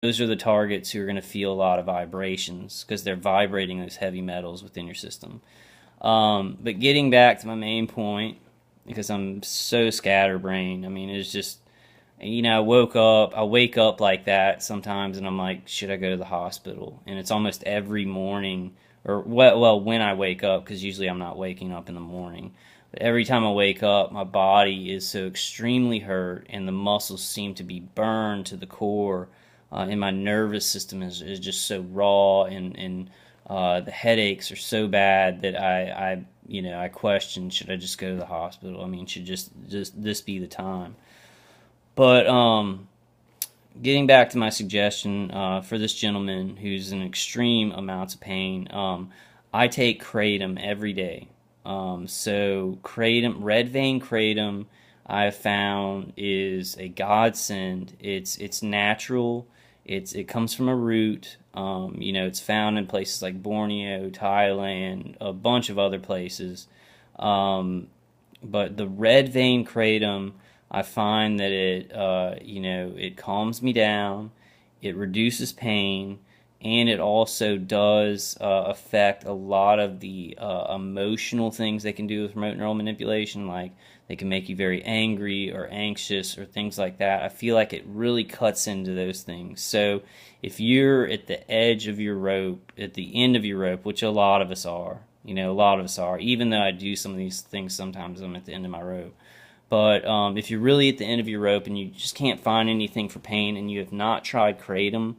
those are the targets who are going to feel a lot of vibrations because they're vibrating those heavy metals within your system. But getting back to my main point, because I'm so scatterbrained, I mean, it's just, I wake up like that sometimes and I'm like, should I go to the hospital? And it's almost every morning, or when I wake up, because usually I'm not waking up in the morning. But every time I wake up, my body is so extremely hurt and the muscles seem to be burned to the core. And my nervous system is just so raw, and the headaches are so bad that I question, should I just go to the hospital? I mean, should just this be the time? But getting back to my suggestion for this gentleman who's in extreme amounts of pain, I take kratom every day. So kratom, red vein kratom, I have found is a godsend. It's natural. It comes from a root. It's found in places like Borneo, Thailand, a bunch of other places. But the red vein kratom, I find that it calms me down, it reduces pain, and it also does affect a lot of the emotional things they can do with remote neural manipulation, like they can make you very angry or anxious or things like that. I feel like it really cuts into those things. So if you're at the edge of your rope, at the end of your rope, which a lot of us are, a lot of us are, even though I do some of these things sometimes, I'm at the end of my rope. But if you're really at the end of your rope and you just can't find anything for pain and you have not tried kratom,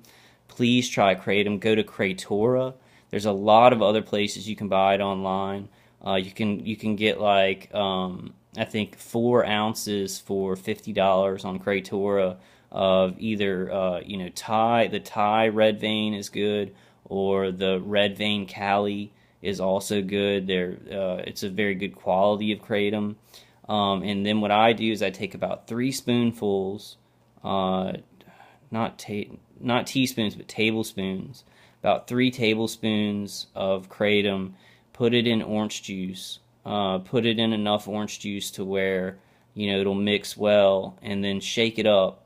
please try kratom. Go to Kratora. There's a lot of other places you can buy it online. You can get like I think 4 ounces for $50 on Kratora of either the Thai red vein is good, or the red vein Cali is also good. It's a very good quality of kratom. And then what I do is I take about 3 spoonfuls, uh, not teaspoons, but tablespoons, about 3 tablespoons of kratom, put it in orange juice, put it in enough orange juice to where, it'll mix well, and then shake it up,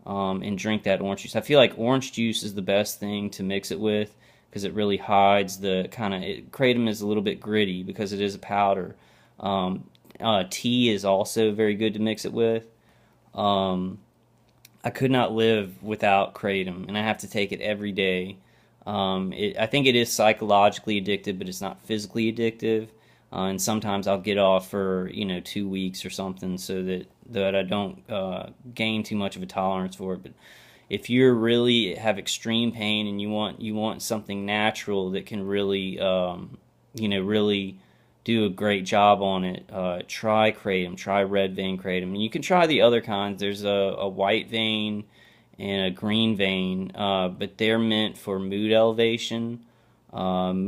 and drink that orange juice. I feel like orange juice is the best thing to mix it with because it really hides the kratom is a little bit gritty because it is a powder. Um, Tea is also very good to mix it with. Um, I could not live without kratom, and I have to take it every day. I think it is psychologically addictive, but it's not physically addictive. And sometimes I'll get off for 2 weeks or something, so that I don't gain too much of a tolerance for it. But if you really have extreme pain and you want something natural that can really do a great job on it, try kratom, try red vein kratom, and you can try the other kinds. There's a white vein and a green vein, but they're meant for mood elevation, and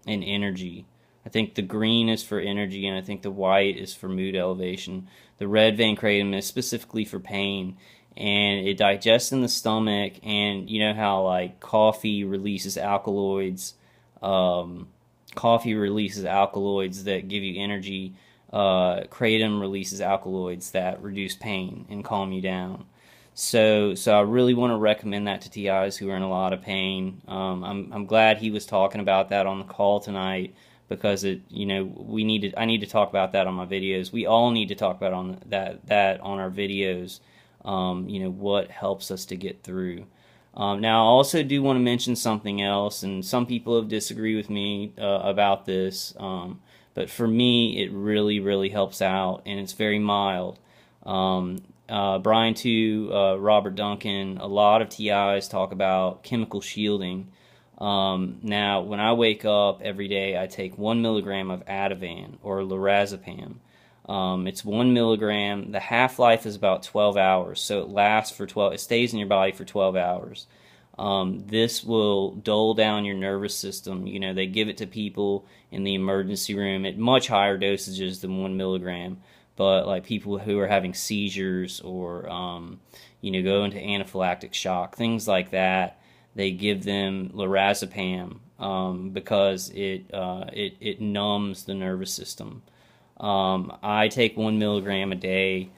energy. I think the green is for energy, and I think the white is for mood elevation. The red vein kratom is specifically for pain, and it digests in the stomach. And you know how like um, coffee releases alkaloids that give you energy. Kratom releases alkaloids that reduce pain and calm you down. So I really want to recommend that to TIs who are in a lot of pain. I'm glad he was talking about that on the call tonight, because I need to talk about that on my videos. We all need to talk about that on our videos. What helps us to get through. Now, I also do want to mention something else, and some people have disagreed with me about this, but for me, it really, really helps out, and it's very mild. Brian too, Robert Duncan, a lot of TIs talk about chemical shielding. Now, when I wake up every day, I take 1 milligram of Ativan or lorazepam. It's 1 milligram. The half-life is about 12 hours, so it lasts for 12. It stays in your body for 12 hours. This will dull down your nervous system. They give it to people in the emergency room at much higher dosages than 1 milligram. But like people who are having seizures, or go into anaphylactic shock, things like that, they give them lorazepam, because it numbs the nervous system. I take 1 milligram a day.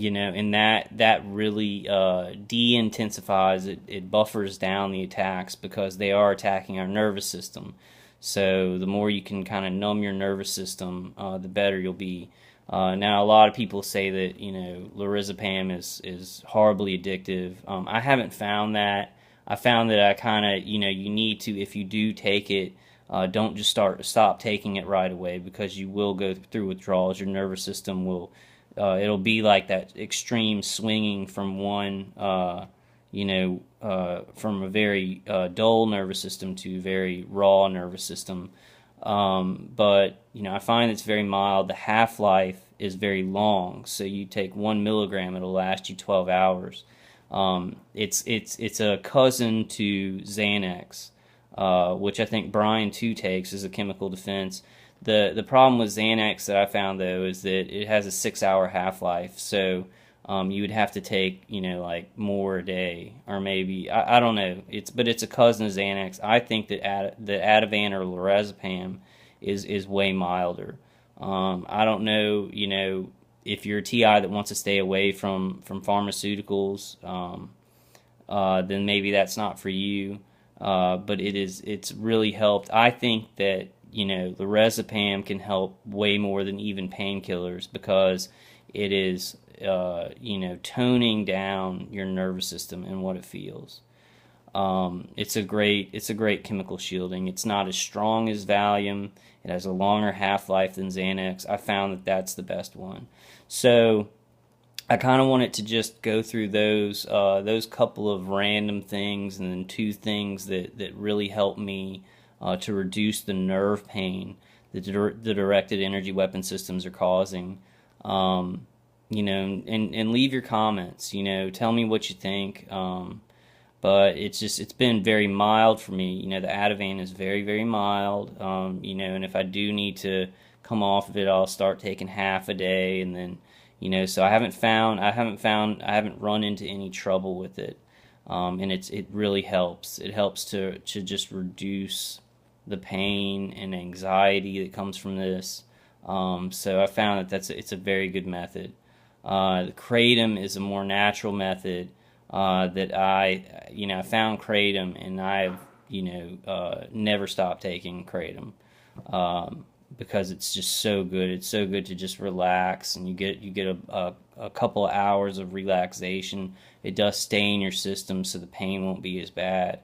and that really de-intensifies it. It buffers down the attacks because they are attacking our nervous system. So the more you can kind of numb your nervous system, the better you'll be. Now, a lot of people say that lorazepam is horribly addictive. I haven't found that. I found that I kind of you need to, if you do take it, don't just stop taking it right away, because you will go through withdrawals. Your nervous system will it'll be like that extreme swinging from one from a very dull nervous system to very raw nervous system. But I find it's very mild. The half-life is very long, so you take 1 milligram, it'll last you 12 hours. It's a cousin to Xanax, which I think Brian too takes as a chemical defense. The problem with Xanax that I found, though, is that it has a 6-hour half-life, so you would have to take like more a day, or maybe I don't know. But it's a cousin of Xanax. I think that the Ativan or lorazepam is way milder. I don't know if you're a TI that wants to stay away from pharmaceuticals, then maybe that's not for you. But it's really helped. I think that lorazepam can help way more than even painkillers, because it is toning down your nervous system and what it feels. It's a great chemical shielding. It's not as strong as Valium. It has a longer half-life than Xanax. I found that that's the best one. So I kind of wanted to just go through those couple of random things, and then 2 things that really helped me to reduce the nerve pain that the directed energy weapon systems are causing. And leave your comments. Tell me what you think. But it's been very mild for me. The Ativan is very, very mild. And if I do need to come off of it, I'll start taking half a day, and then so I haven't run into any trouble with it. And it really helps. It helps to just reduce the pain and anxiety that comes from this. So I found that it's a very good method. The Kratom is a more natural method that I found Kratom, and I've never stopped taking Kratom because it's just so good. It's so good to just relax, and you get a couple of hours of relaxation. It does stay in your system, so the pain won't be as bad.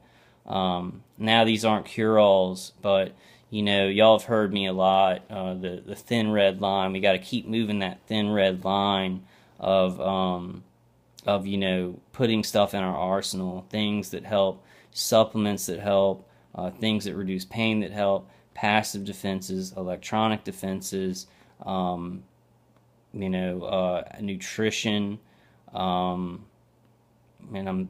Now these aren't cure-alls, but y'all have heard me a lot. The thin red line. We got to keep moving that thin red line of putting stuff in our arsenal. Things that help, supplements that help, things that reduce pain that help, passive defenses, electronic defenses, nutrition. And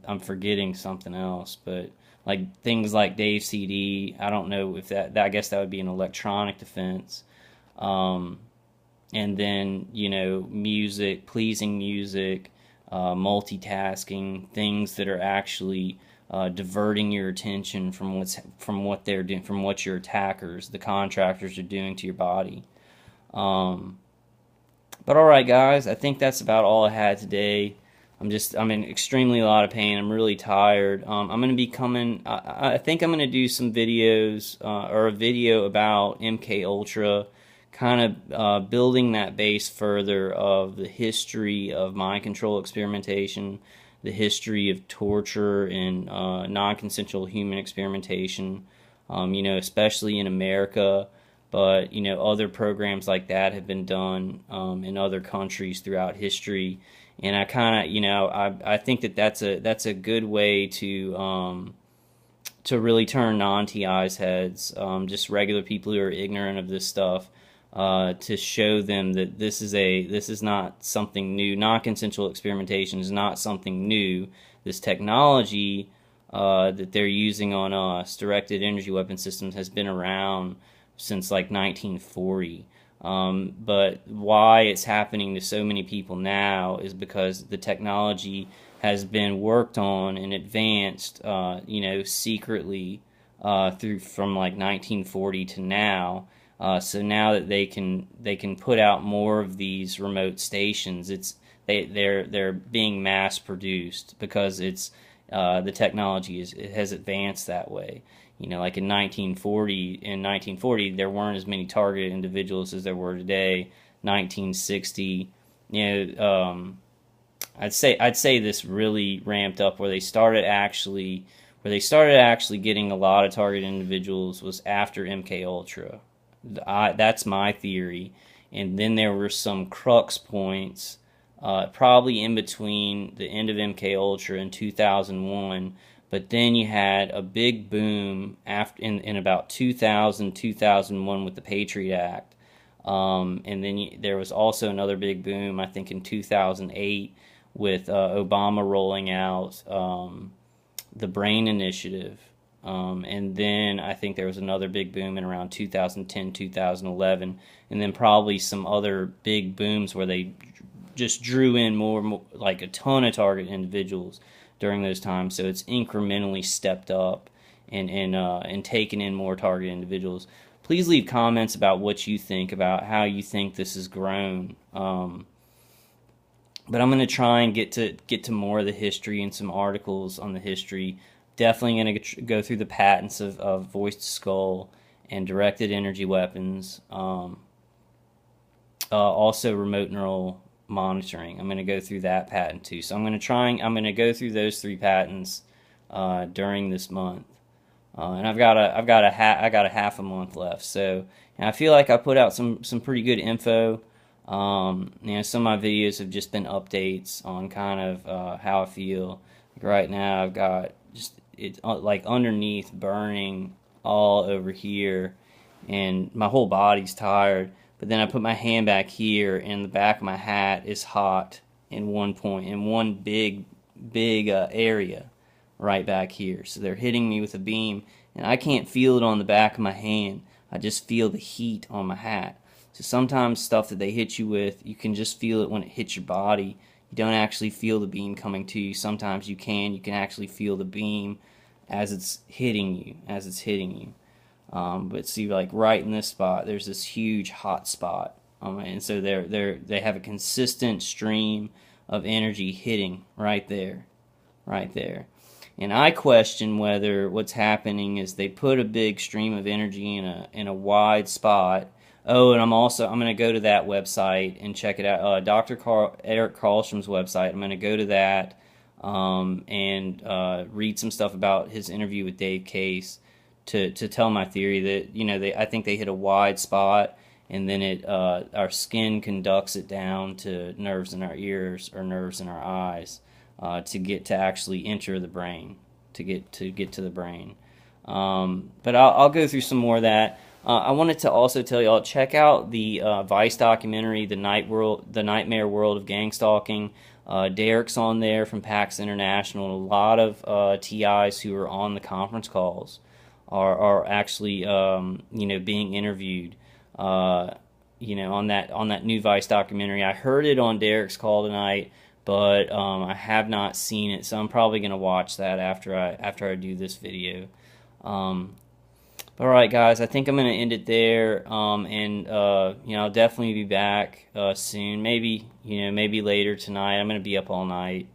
I'm forgetting something else, but like things like Dave CD. I don't know if that I guess that would be an electronic defense. And then music, pleasing music, multitasking, things that are actually diverting your attention from what they're doing, from what your attackers, the contractors, are doing to your body. But all right, guys, I think that's about all I had today. I'm in extremely a lot of pain. I'm really tired. I'm going to be coming. I think I'm going to do some videos or a video about MK Ultra, kind of building that base further of the history of mind control experimentation, the history of torture and non-consensual human experimentation, especially in America. But other programs like that have been done in other countries throughout history, and I kind of I think that's a good way to really turn non-TIs heads, just regular people who are ignorant of this stuff, to show them that this is not something new. Non-consensual experimentation is not something new. This technology that they're using on us, directed energy weapon systems, has been around since like 1940. But why it's happening to so many people now is because the technology has been worked on and advanced, secretly from like 1940 to now. So now that they can put out more of these remote stations, they're being mass produced because it's the technology it has advanced that way. You know, like in 1940, there weren't as many targeted individuals as there were today. 1960, you know, I'd say this really ramped up where they started actually getting a lot of targeted individuals was after MK Ultra. That's my theory. And then there were some crux points, probably in between the end of MK Ultra and 2001. But then you had a big boom in about 2000, 2001 with the Patriot Act. And then there was also another big boom, I think, in 2008 with Obama rolling out the Brain Initiative. And then I think there was another big boom in around 2010, 2011, and then probably some other big booms where they just drew in more like a ton of target individuals during those times. So it's incrementally stepped up and taken in more target individuals. Please leave comments about what you think, about how you think this has grown. But I'm going to try and get to more of the history and some articles on the history. Definitely going to go through the patents of voice to skull and directed energy weapons. Also remote neural monitoring. I'm going to go through that patent too. So I'm going to go through those 3 patents during this month. And I've got a half a month left. So I feel like I put out some pretty good info. You know, some of my videos have just been updates on kind of how I feel. Like right now, I've got just it's like underneath burning all over here, and my whole body's tired. But then I put my hand back here, and the back of my hat is hot in one point, in one big area right back here. So they're hitting me with a beam, and I can't feel it on the back of my hand. I just feel the heat on my hat. So sometimes stuff that they hit you with, you can just feel it when it hits your body. You don't actually feel the beam coming to you. Sometimes you can actually feel the beam as it's hitting you. But see, like right in this spot, there's this huge hot spot. And so they have a consistent stream of energy hitting right there. And I question whether what's happening is they put a big stream of energy in a wide spot. Oh, and I'm going to go to that website and check it out. Eric Carlstrom's website. I'm going to go to that and read some stuff about his interview with Dave Case to tell my theory that, you know, I think they hit a wide spot, and then our skin conducts it down to nerves in our ears or nerves in our eyes to actually enter the brain, to get to the brain. But I'll go through some more of that. I wanted to also tell y'all, check out the Vice documentary, The Nightmare World of Gang Stalking. Derek's on there from PAX International. A lot of TIs who are on the conference calls are actually being interviewed. On that new Vice documentary. I heard it on Derek's call tonight, but I have not seen it, so I'm probably going to watch that after I do this video. Alright guys, I think I'm going to end it there, I'll definitely be back soon, maybe later tonight. I'm going to be up all night,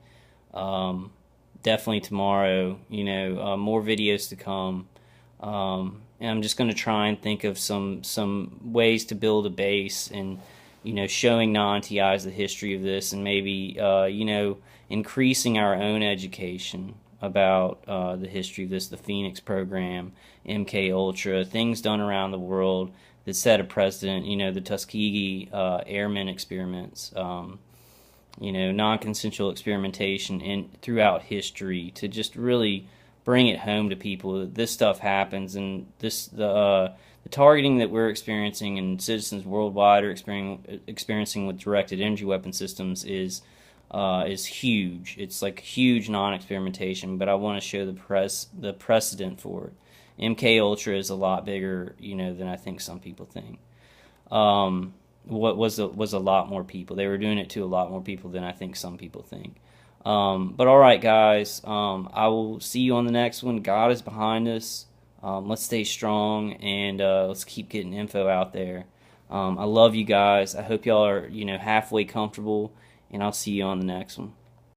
definitely tomorrow, more videos to come, and I'm just going to try and think of some ways to build a base and, showing non-TIs the history of this, and maybe, increasing our own education about the history of this, the Phoenix program, MK Ultra, things done around the world that set a precedent, the Tuskegee airmen experiments, non-consensual experimentation throughout history, to just really bring it home to people that this stuff happens, and the targeting that we're experiencing and citizens worldwide are experiencing with directed energy weapon systems is huge. It's like huge non-experimentation, but I want to show the precedent for it. MK Ultra is a lot bigger, than I think some people think. What was a lot more people. They were doing it to a lot more people than I think some people think. But all right, guys. I will see you on the next one. God is behind us. Let's stay strong, and let's keep getting info out there. I love you guys. I hope y'all are halfway comfortable and I'll see you on the next one.